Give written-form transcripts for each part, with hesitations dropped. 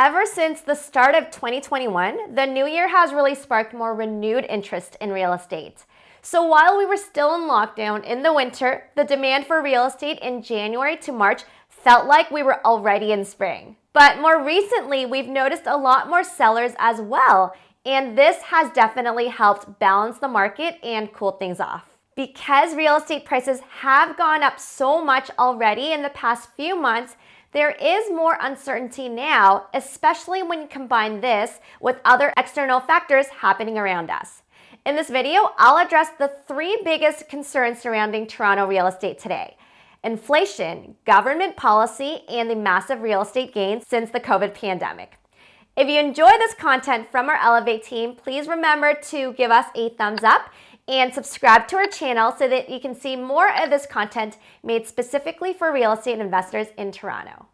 Ever since the start of 2021, the new year has really sparked more renewed interest in real estate. So while we were still in lockdown in the winter, the demand for real estate in January to March felt like we were already in spring. But more recently, we've noticed a lot more sellers as well, and this has definitely helped balance the market and cool things off. Because real estate prices have gone up so much already in the past few months, there is more uncertainty now, especially when you combine this with other external factors happening around us. In this video, I'll address the three biggest concerns surrounding Toronto real estate today: inflation, government policy, and the massive real estate gains since the COVID pandemic. If you enjoy this content from our Elevate team, please remember to give us a thumbs up and subscribe to our channel so that you can see more of this content made specifically for real estate investors in Toronto.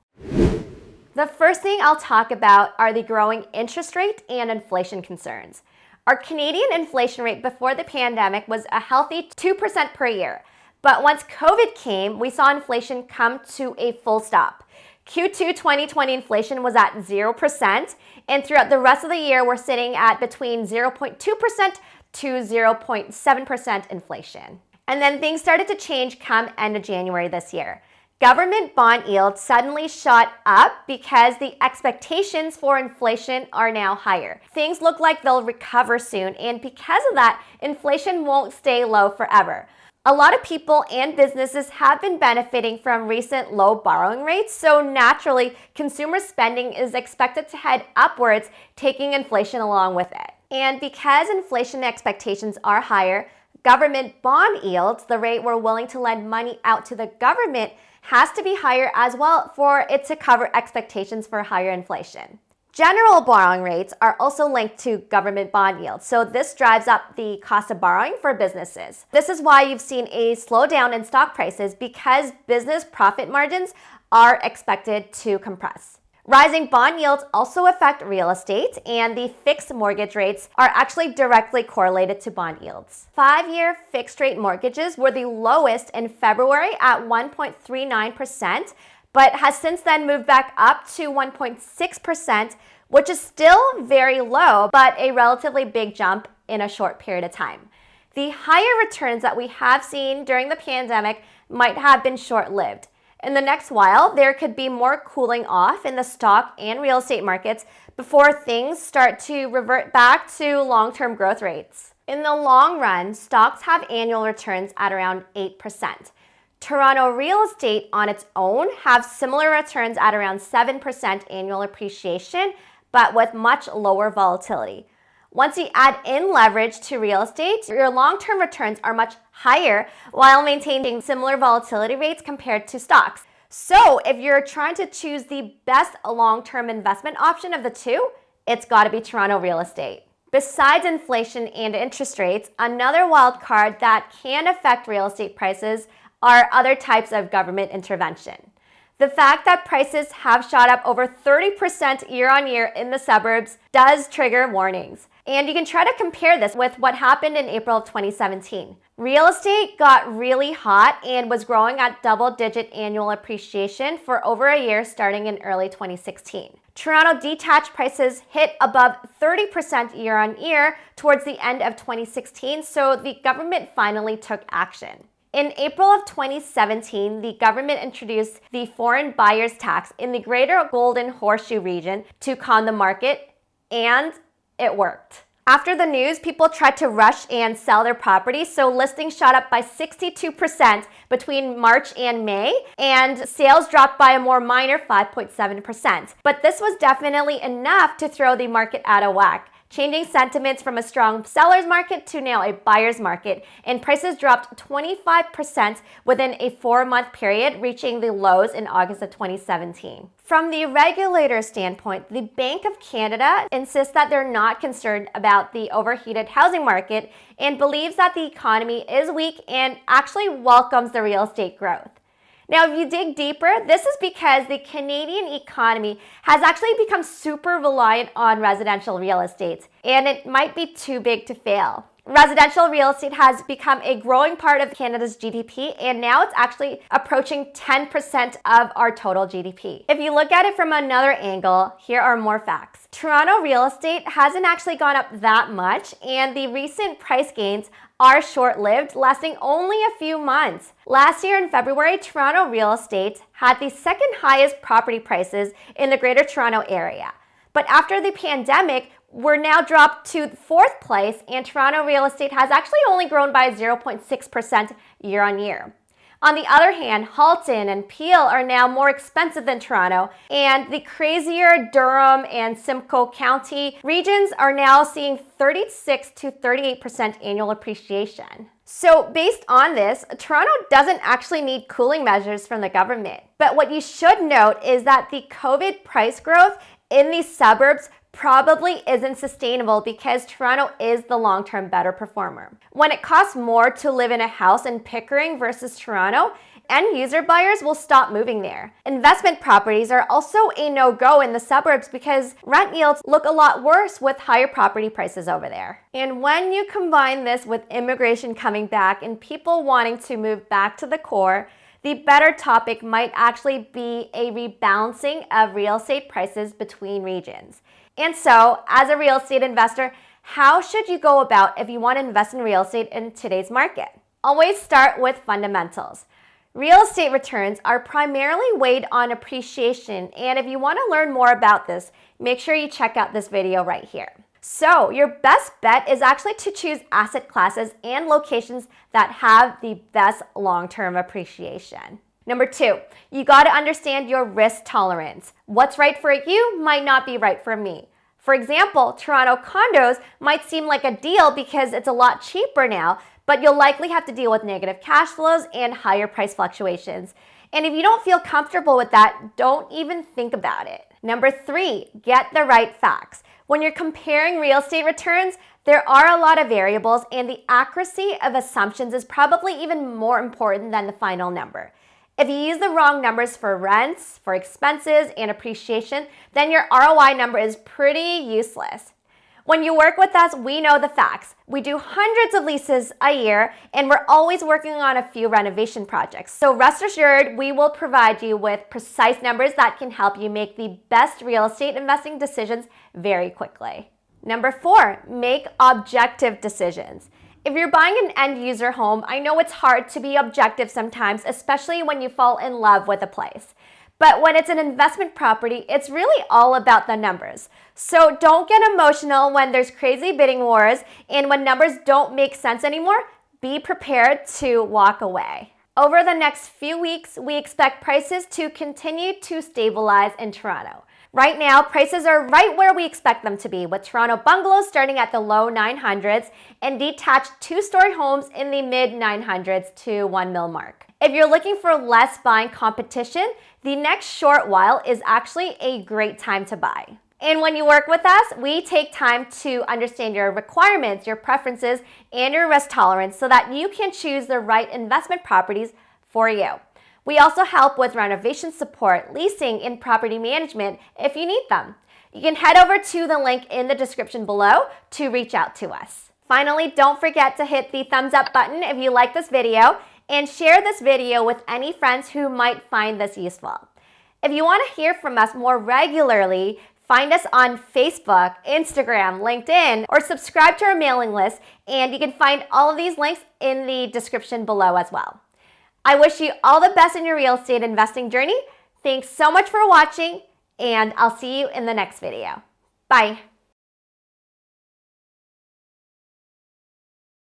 The first thing I'll talk about are the growing interest rate and inflation concerns. Our Canadian inflation rate before the pandemic was a healthy 2% per year, but once COVID came, we saw inflation come to a full stop. Q2 2020 inflation was at 0%, and throughout the rest of the year, we're sitting at between 0.2% to 0.7% inflation. And then things started to change come end of January this year. Government bond yields suddenly shot up because the expectations for inflation are now higher. Things look like they'll recover soon, and because of that, inflation won't stay low forever. A lot of people and businesses have been benefiting from recent low borrowing rates, so naturally, consumer spending is expected to head upwards, taking inflation along with it. And because inflation expectations are higher, government bond yields, the rate we're willing to lend money out to the government, has to be higher as well for it to cover expectations for higher inflation. General borrowing rates are also linked to government bond yields, so this drives up the cost of borrowing for businesses. This is why you've seen a slowdown in stock prices, because business profit margins are expected to compress. Rising bond yields also affect real estate, and the fixed mortgage rates are actually directly correlated to bond yields. 5-year fixed rate mortgages were the lowest in February at 1.39%, but has since then moved back up to 1.6%, which is still very low, but a relatively big jump in a short period of time. The higher returns that we have seen during the pandemic might have been short-lived. In the next while, there could be more cooling off in the stock and real estate markets before things start to revert back to long-term growth rates. In the long run, stocks have annual returns at around 8%. Toronto real estate on its own have similar returns at around 7% annual appreciation, but with much lower volatility. Once you add in leverage to real estate, your long-term returns are much higher while maintaining similar volatility rates compared to stocks. So if you're trying to choose the best long-term investment option of the two, it's got to be Toronto real estate. Besides inflation and interest rates, another wild card that can affect real estate prices are other types of government intervention. The fact that prices have shot up over 30% year on year in the suburbs does trigger warnings. And you can try to compare this with what happened in April of 2017. Real estate got really hot and was growing at double-digit annual appreciation for over a year starting in early 2016. Toronto detached prices hit above 30% year on year towards the end of 2016, so the government finally took action. In April of 2017, the government introduced the foreign buyers tax in the Greater Golden Horseshoe region to calm the market, and it worked. After the news, people tried to rush and sell their properties, so listings shot up by 62% between March and May, and sales dropped by a more minor 5.7%. But this was definitely enough to throw the market out of whack, changing sentiments from a strong seller's market to now a buyer's market, and prices dropped 25% within a 4-month period, reaching the lows in August of 2017. From the regulator standpoint, the Bank of Canada insists that they're not concerned about the overheated housing market and believes that the economy is weak and actually welcomes the real estate growth. Now, if you dig deeper, this is because the Canadian economy has actually become super reliant on residential real estate, and it might be too big to fail. Residential real estate has become a growing part of Canada's GDP, and now it's actually approaching 10% of our total GDP. If you look at it from another angle, here are more facts. Toronto real estate hasn't actually gone up that much, and the recent price gains are short-lived, lasting only a few months. Last year in February, Toronto real estate had the second highest property prices in the Greater Toronto Area. But after the pandemic, we're now dropped to fourth place, and Toronto real estate has actually only grown by 0.6% year on year. On the other hand, Halton and Peel are now more expensive than Toronto, and the crazier Durham and Simcoe County regions are now seeing 36 to 38% annual appreciation. So based on this, Toronto doesn't actually need cooling measures from the government. But what you should note is that the COVID price growth in these suburbs probably isn't sustainable because Toronto is the long-term better performer. When it costs more to live in a house in Pickering versus Toronto, end user buyers will stop moving there. Investment properties are also a no-go in the suburbs because rent yields look a lot worse with higher property prices over there. And when you combine this with immigration coming back and people wanting to move back to the core, the better topic might actually be a rebalancing of real estate prices between regions. And so, as a real estate investor, how should you go about if you want to invest in real estate in today's market? Always start with fundamentals. Real estate returns are primarily weighed on appreciation, and if you want to learn more about this, make sure you check out this video right here. So, your best bet is actually to choose asset classes and locations that have the best long-term appreciation. Number 2, you got to understand your risk tolerance. What's right for you might not be right for me. For example, Toronto condos might seem like a deal because it's a lot cheaper now, but you'll likely have to deal with negative cash flows and higher price fluctuations. And if you don't feel comfortable with that, don't even think about it. Number 3, get the right facts. When you're comparing real estate returns, there are a lot of variables, and the accuracy of assumptions is probably even more important than the final number. If you use the wrong numbers for rents, for expenses, and appreciation, then your ROI number is pretty useless. When you work with us, we know the facts. We do hundreds of leases a year, and we're always working on a few renovation projects. So rest assured, we will provide you with precise numbers that can help you make the best real estate investing decisions very quickly. Number 4, make objective decisions. If you're buying an end user home, I know it's hard to be objective sometimes, especially when you fall in love with a place. But when it's an investment property, it's really all about the numbers. So don't get emotional when there's crazy bidding wars and when numbers don't make sense anymore. Be prepared to walk away. Over the next few weeks, we expect prices to continue to stabilize in Toronto. Right now, prices are right where we expect them to be, with Toronto bungalows starting at the low 900s and detached two-story homes in the mid-900s to $1 million mark. If you're looking for less buying competition, the next short while is actually a great time to buy. And when you work with us, we take time to understand your requirements, your preferences, and your risk tolerance so that you can choose the right investment properties for you. We also help with renovation support, leasing, and property management if you need them. You can head over to the link in the description below to reach out to us. Finally, don't forget to hit the thumbs up button if you like this video and share this video with any friends who might find this useful. If you want to hear from us more regularly, find us on Facebook, Instagram, LinkedIn, or subscribe to our mailing list, and you can find all of these links in the description below as well. I wish you all the best in your real estate investing journey. Thanks so much for watching, and I'll see you in the next video. Bye.